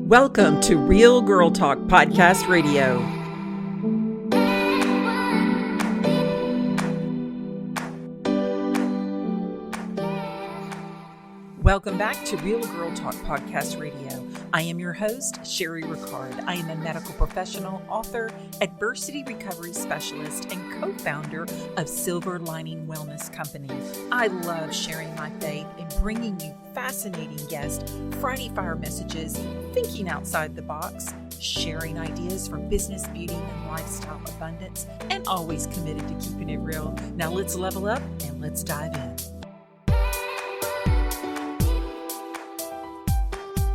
Welcome to Real Girl Talk Podcast Radio. Welcome back to Real Girl Talk Podcast Radio. I am your host, Sherry Ricard. I am a medical professional, author, adversity recovery specialist, and co-founder of Silver Lining Wellness Company. I love sharing my faith and bringing you fascinating guests, Friday Fire messages, thinking outside the box, sharing ideas for business, beauty, and lifestyle abundance, and always committed to keeping it real. Now let's level up and let's dive in.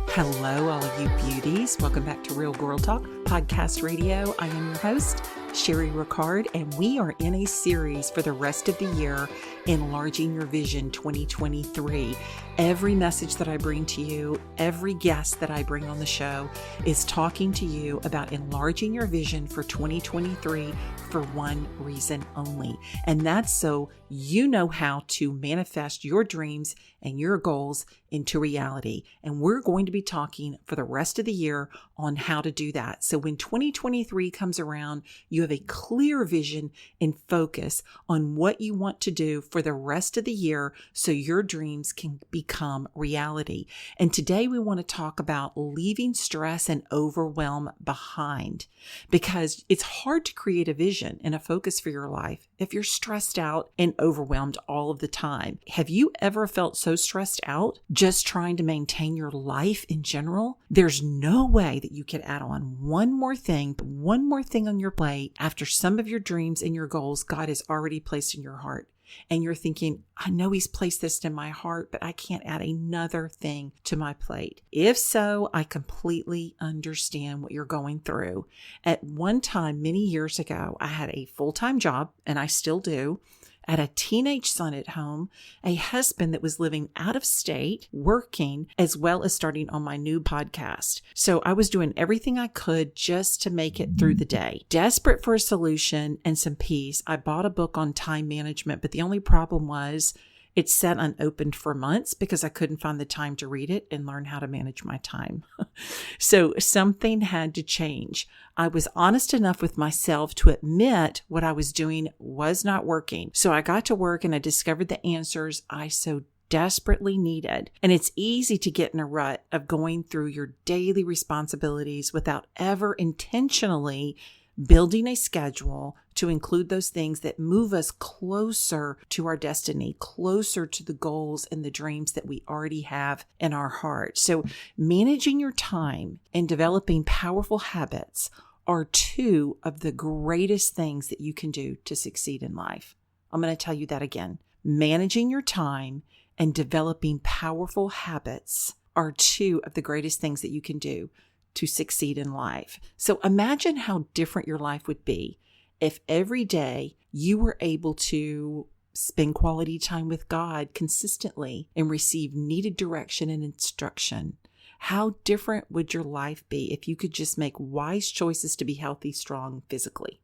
Hello, all of you beauties. Welcome back to Real Girl Talk Podcast Radio. I am your host, Sherry Ricard, and we are in a series for the rest of the year, Enlarging Your Vision 2023. Every message that I bring to you, every guest that I bring on the show is talking to you about enlarging your vision for 2023 for one reason only. And that's so you know how to manifest your dreams and your goals into reality. And we're going to be talking for the rest of the year on how to do that. So when 2023 comes around, you have a clear vision and focus on what you want to do for the rest of the year so your dreams can become reality. And today we want to talk about leaving stress and overwhelm behind, because it's hard to create a vision and a focus for your life if you're stressed out and overwhelmed all of the time. Have you ever felt so stressed out just trying to maintain your life in general? There's no way that you could add on one more thing on your plate after some of your dreams and your goals God has already placed in your heart. And you're thinking, I know He's placed this in my heart, but I can't add another thing to my plate. If so, I completely understand what you're going through. At one time, many years ago, I had a full-time job, and I still do. I had a teenage son at home, a husband that was living out of state, working, as well as starting on my new podcast. So I was doing everything I could just to make it through the day. Desperate for a solution and some peace, I bought a book on time management, but the only problem was it sat unopened for months because I couldn't find the time to read it and learn how to manage my time. So something had to change. I was honest enough with myself to admit what I was doing was not working. So I got to work and I discovered the answers I so desperately needed. And it's easy to get in a rut of going through your daily responsibilities without ever intentionally building a schedule to include those things that move us closer to our destiny, closer to the goals and the dreams that we already have in our heart. So managing your time and developing powerful habits are two of the greatest things that you can do to succeed in life. I'm going to tell you that again. Managing your time and developing powerful habits are two of the greatest things that you can do to succeed in life. So imagine how different your life would be if every day you were able to spend quality time with God consistently and receive needed direction and instruction. How different would your life be if you could just make wise choices to be healthy, strong physically?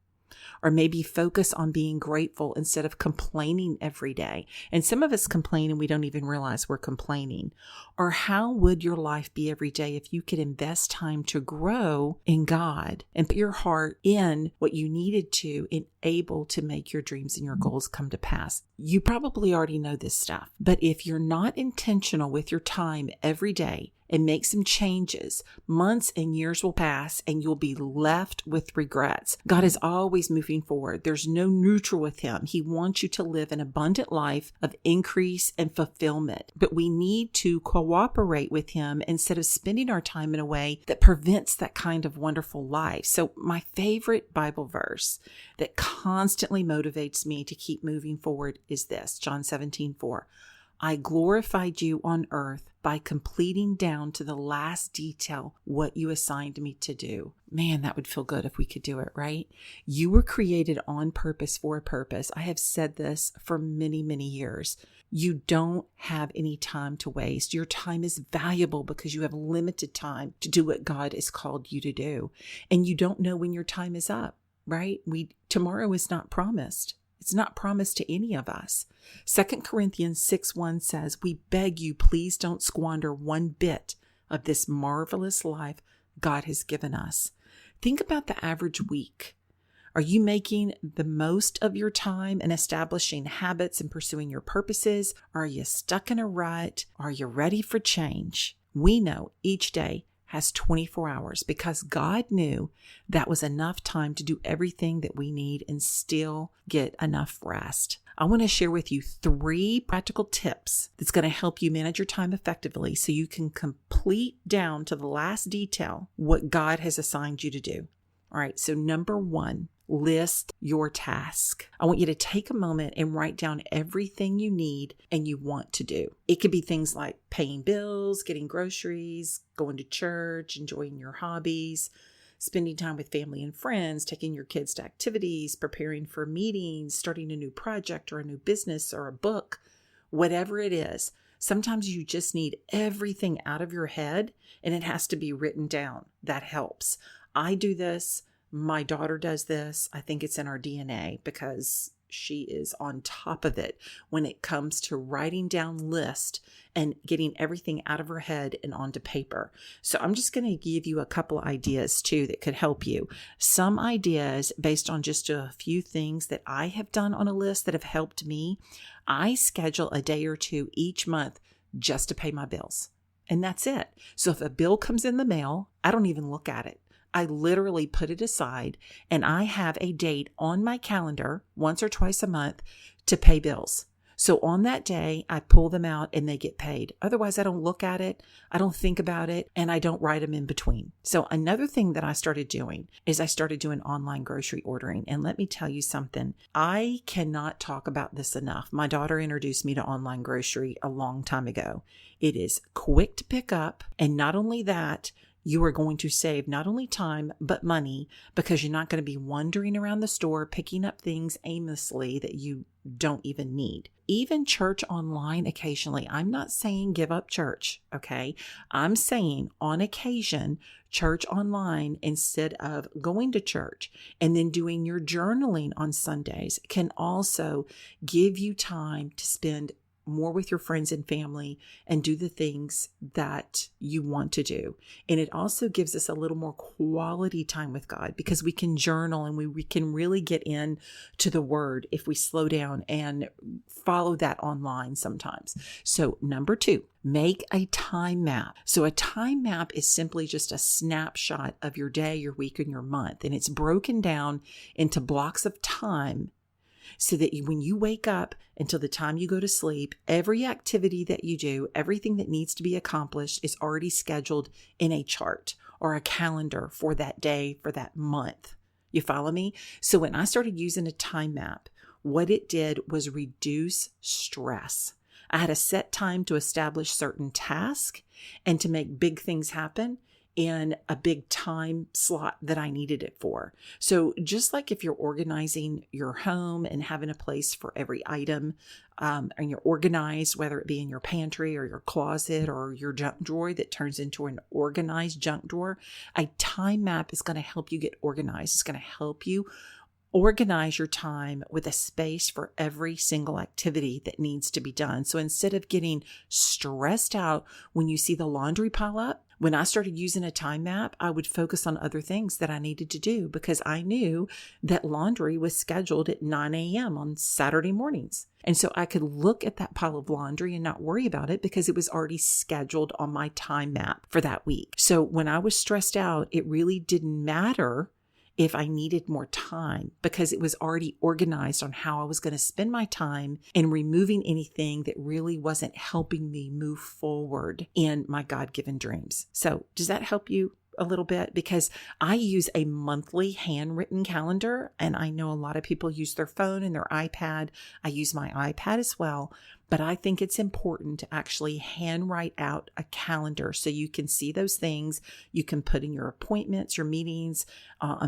Or maybe focus on being grateful instead of complaining every day. And some of us complain and we don't even realize we're complaining. Or how would your life be every day if you could invest time to grow in God and put your heart in what you needed to and able to make your dreams and your goals come to pass? You probably already know this stuff, but if you're not intentional with your time every day, and make some changes, months and years will pass and you'll be left with regrets. God is always moving forward. There's no neutral with Him. He wants you to live an abundant life of increase and fulfillment. But we need to cooperate with Him instead of spending our time in a way that prevents that kind of wonderful life. So my favorite Bible verse that constantly motivates me to keep moving forward is this, John 17:4. I glorified you on earth by completing down to the last detail what you assigned me to do. Man, that would feel good if we could do it, right? You were created on purpose for a purpose. I have said this for many, many years. You don't have any time to waste. Your time is valuable because you have limited time to do what God has called you to do. And you don't know when your time is up, right? Tomorrow is not promised. It's not promised to any of us. 2 Corinthians 6:1 says, we beg you, please don't squander one bit of this marvelous life God has given us. Think about the average week. Are you making the most of your time and establishing habits and pursuing your purposes? Are you stuck in a rut? Are you ready for change? We know each day has 24 hours because God knew that was enough time to do everything that we need and still get enough rest. I want to share with you 3 practical tips that's going to help you manage your time effectively so you can complete down to the last detail what God has assigned you to do. All right, so number 1, list your task. I want you to take a moment and write down everything you need and you want to do. It could be things like paying bills, getting groceries, going to church, enjoying your hobbies, spending time with family and friends, taking your kids to activities, preparing for meetings, starting a new project or a new business or a book, whatever it is. Sometimes you just need everything out of your head and it has to be written down. That helps. I do this. My daughter does this. I think it's in our DNA because she is on top of it when it comes to writing down lists and getting everything out of her head and onto paper. So I'm just going to give you a couple ideas too that could help you. Some ideas based on just a few things that I have done on a list that have helped me. I schedule a day or 2 each month just to pay my bills. And that's it. So if a bill comes in the mail, I don't even look at it. I literally put it aside and I have a date on my calendar once or twice a month to pay bills. So on that day, I pull them out and they get paid. Otherwise, I don't look at it. I don't think about it and I don't write them in between. So another thing that I started doing is I started doing online grocery ordering. And let me tell you something. I cannot talk about this enough. My daughter introduced me to online grocery a long time ago. It is quick to pick up. And not only that, you are going to save not only time, but money because you're not going to be wandering around the store picking up things aimlessly that you don't even need. Even church online occasionally. I'm not saying give up church, okay? I'm saying on occasion, church online instead of going to church and then doing your journaling on Sundays can also give you time to spend more with your friends and family and do the things that you want to do. And it also gives us a little more quality time with God because we can journal and we can really get in to the word if we slow down and follow that online sometimes. So number 2, make a time map. So a time map is simply just a snapshot of your day, your week, and your month. And it's broken down into blocks of time so that when you wake up until the time you go to sleep, every activity that you do, everything that needs to be accomplished is already scheduled in a chart or a calendar for that day, for that month. You follow me? So when I started using a time map, what it did was reduce stress. I had a set time to establish certain tasks and to make big things happen in a big time slot that I needed it for. So just like if you're organizing your home and having a place for every item, and you're organized, whether it be in your pantry or your closet or your junk drawer that turns into an organized junk drawer, a time map is going to help you get organized. It's going to help you organize your time with a space for every single activity that needs to be done. So instead of getting stressed out when you see the laundry pile up, when I started using a time map, I would focus on other things that I needed to do because I knew that laundry was scheduled at 9 a.m. on Saturday mornings. And so I could look at that pile of laundry and not worry about it because it was already scheduled on my time map for that week. So when I was stressed out, it really didn't matter if I needed more time because it was already organized on how I was going to spend my time and removing anything that really wasn't helping me move forward in my God-given dreams. So does that help you a little bit? Because I use a monthly handwritten calendar and I know a lot of people use their phone and their iPad. I use my iPad as well, but I think it's important to actually handwrite out a calendar so you can see those things. You can put in your appointments, your meetings,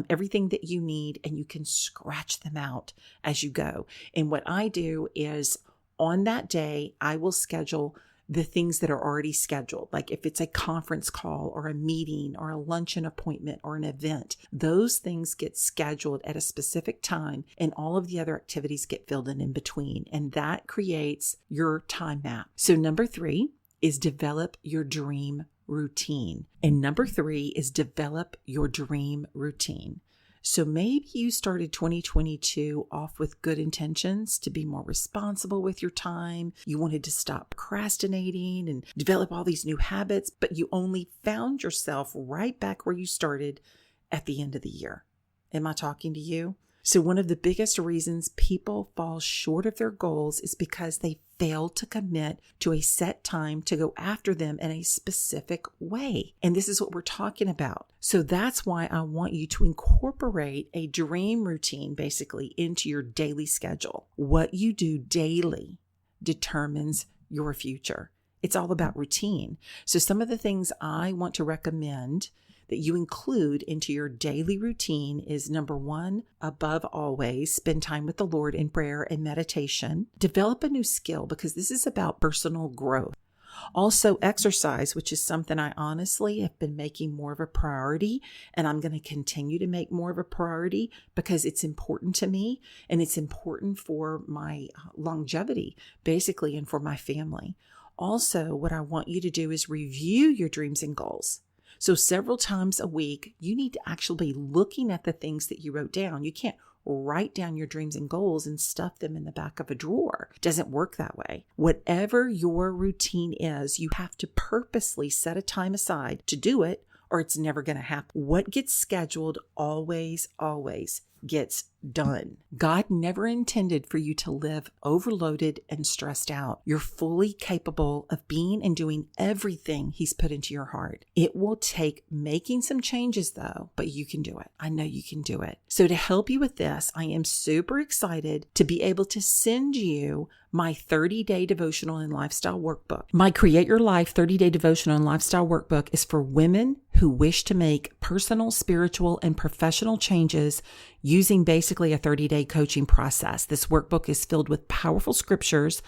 everything that you need, and you can scratch them out as you go. And what I do is on that day, I will schedule the things that are already scheduled. Like if it's a conference call or a meeting or a luncheon appointment or an event, those things get scheduled at a specific time and all of the other activities get filled in between. And that creates your time map. So number 3 is develop your dream routine. And number 3 is develop your dream routine. So maybe you started 2022 off with good intentions to be more responsible with your time. You wanted to stop procrastinating and develop all these new habits, but you only found yourself right back where you started at the end of the year. Am I talking to you? So one of the biggest reasons people fall short of their goals is because they fail to commit to a set time to go after them in a specific way. And this is what we're talking about. So that's why I want you to incorporate a dream routine basically into your daily schedule. What you do daily determines your future. It's all about routine. So some of the things I want to recommend that you include into your daily routine is number 1, above always, spend time with the Lord in prayer and meditation. Develop a new skill because this is about personal growth. Also exercise, which is something I honestly have been making more of a priority, and I'm going to continue to make more of a priority because it's important to me and it's important for my longevity, basically, and for my family. Also, what I want you to do is review your dreams and goals. So several times a week, you need to actually be looking at the things that you wrote down. You can't write down your dreams and goals and stuff them in the back of a drawer. It doesn't work that way. Whatever your routine is, you have to purposely set a time aside to do it, or it's never going to happen. What gets scheduled always gets done. God never intended for you to live overloaded and stressed out. You're fully capable of being and doing everything He's put into your heart. It will take making some changes though, but you can do it. I know you can do it. So to help you with this, I am super excited to be able to send you my 30-day devotional and lifestyle workbook. My Create Your Life 30-day devotional and lifestyle workbook is for women who wish to make personal, spiritual, and professional changes using basically a 30-day coaching process. This workbook is filled with powerful scriptures,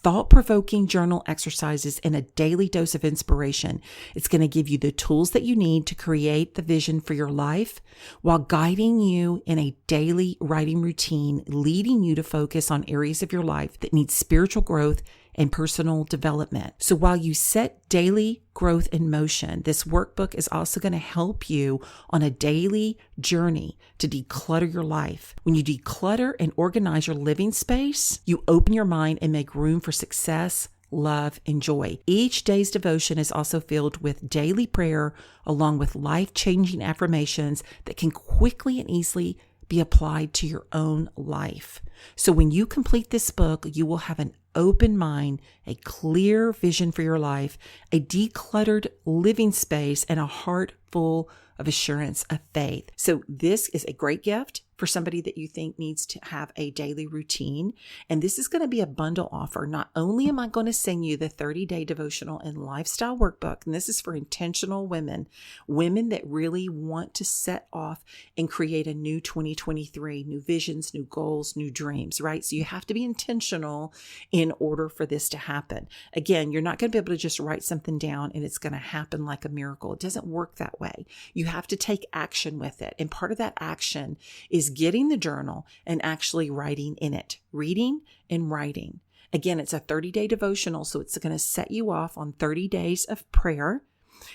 thought-provoking journal exercises, and a daily dose of inspiration. It's going to give you the tools that you need to create the vision for your life while guiding you in a daily writing routine, leading you to focus on areas of your life that need spiritual growth and personal development. So while you set daily growth in motion, this workbook is also going to help you on a daily journey to declutter your life. When you declutter and organize your living space, you open your mind and make room for success, love, and joy. Each day's devotion is also filled with daily prayer along with life-changing affirmations that can quickly and easily be applied to your own life. So when you complete this book, you will have an open mind, a clear vision for your life, a decluttered living space, and a heart full of assurance of faith. So this is a great gift for somebody that you think needs to have a daily routine. And this is going to be a bundle offer. Not only am I going to send you the 30-day devotional and lifestyle workbook, and this is for intentional women that really want to set off and create a new 2023, new visions, new goals, new dreams, right? So you have to be intentional in order for this to happen. Again, you're not going to be able to just write something down and it's going to happen like a miracle. It doesn't work that way. You have to take action with it. And part of that action is getting the journal and actually writing in it, reading and writing. Again, it's a 30-day devotional, so it's going to set you off on 30 days of prayer.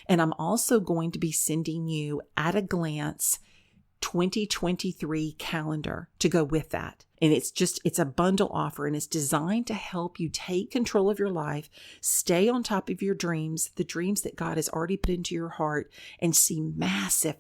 And I'm also going to be sending you at a glance 2023 calendar to go with that. And it's a bundle offer, and it's designed to help you take control of your life, stay on top of your dreams, the dreams that God has already put into your heart, and see massive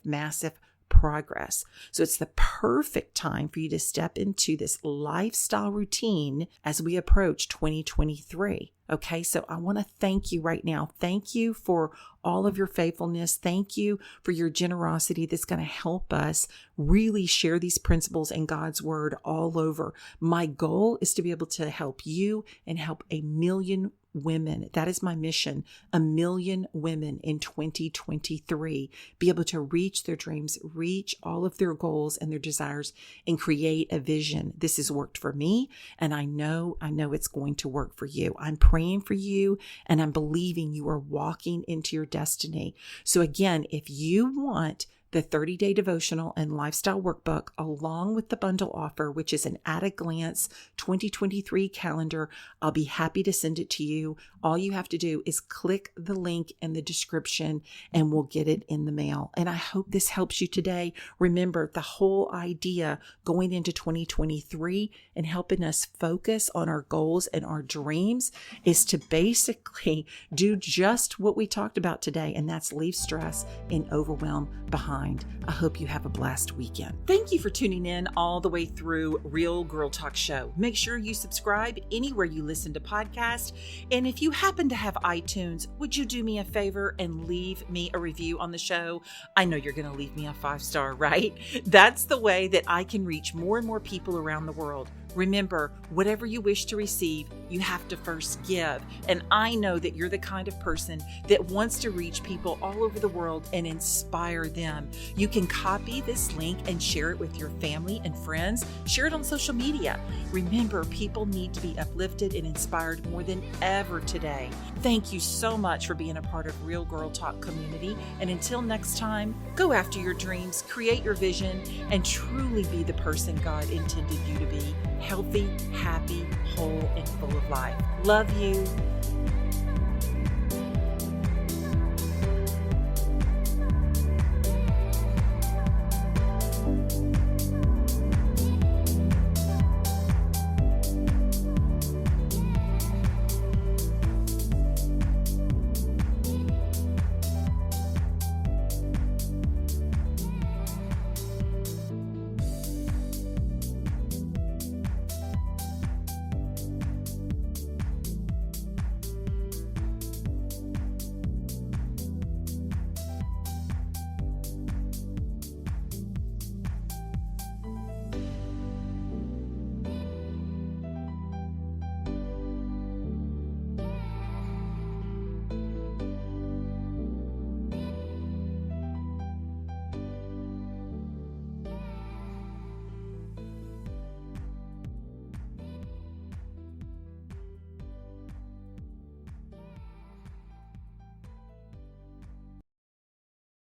progress. So it's the perfect time for you to step into this lifestyle routine as we approach 2023. Okay, so I want to thank you right now. Thank you for all of your faithfulness. Thank you for your generosity that's going to help us really share these principles and God's word all over. My goal is to be able to help you and help 1 million women. That is my mission. 1 million women in 2023 be able to reach their dreams, reach all of their goals and their desires, and create a vision. This has worked for me, and I know it's going to work for you. I'm praying for you, and I'm believing you are walking into your destiny. So again, if you want the 30-day devotional and lifestyle workbook, along with the bundle offer, which is an at-a-glance 2023 calendar. I'll be happy to send it to you. All you have to do is click the link in the description and we'll get it in the mail. And I hope this helps you today. Remember, the whole idea going into 2023 and helping us focus on our goals and our dreams is to basically do just what we talked about today, and that's leave stress and overwhelm behind. I hope you have a blessed weekend. Thank you for tuning in all the way through Real Girl Talk Show. Make sure you subscribe anywhere you listen to podcasts. And if you happen to have iTunes, would you do me a favor and leave me a review on the show? I know you're going to leave me a 5-star, right? That's the way that I can reach more and more people around the world. Remember, whatever you wish to receive, you have to first give. And I know that you're the kind of person that wants to reach people all over the world and inspire them. You can copy this link and share it with your family and friends. Share it on social media. Remember, people need to be uplifted and inspired more than ever today. Thank you so much for being a part of Real Girl Talk community. And until next time, go after your dreams, create your vision, and truly be the person God intended you to be. Healthy, happy, whole, and full of life. Love you.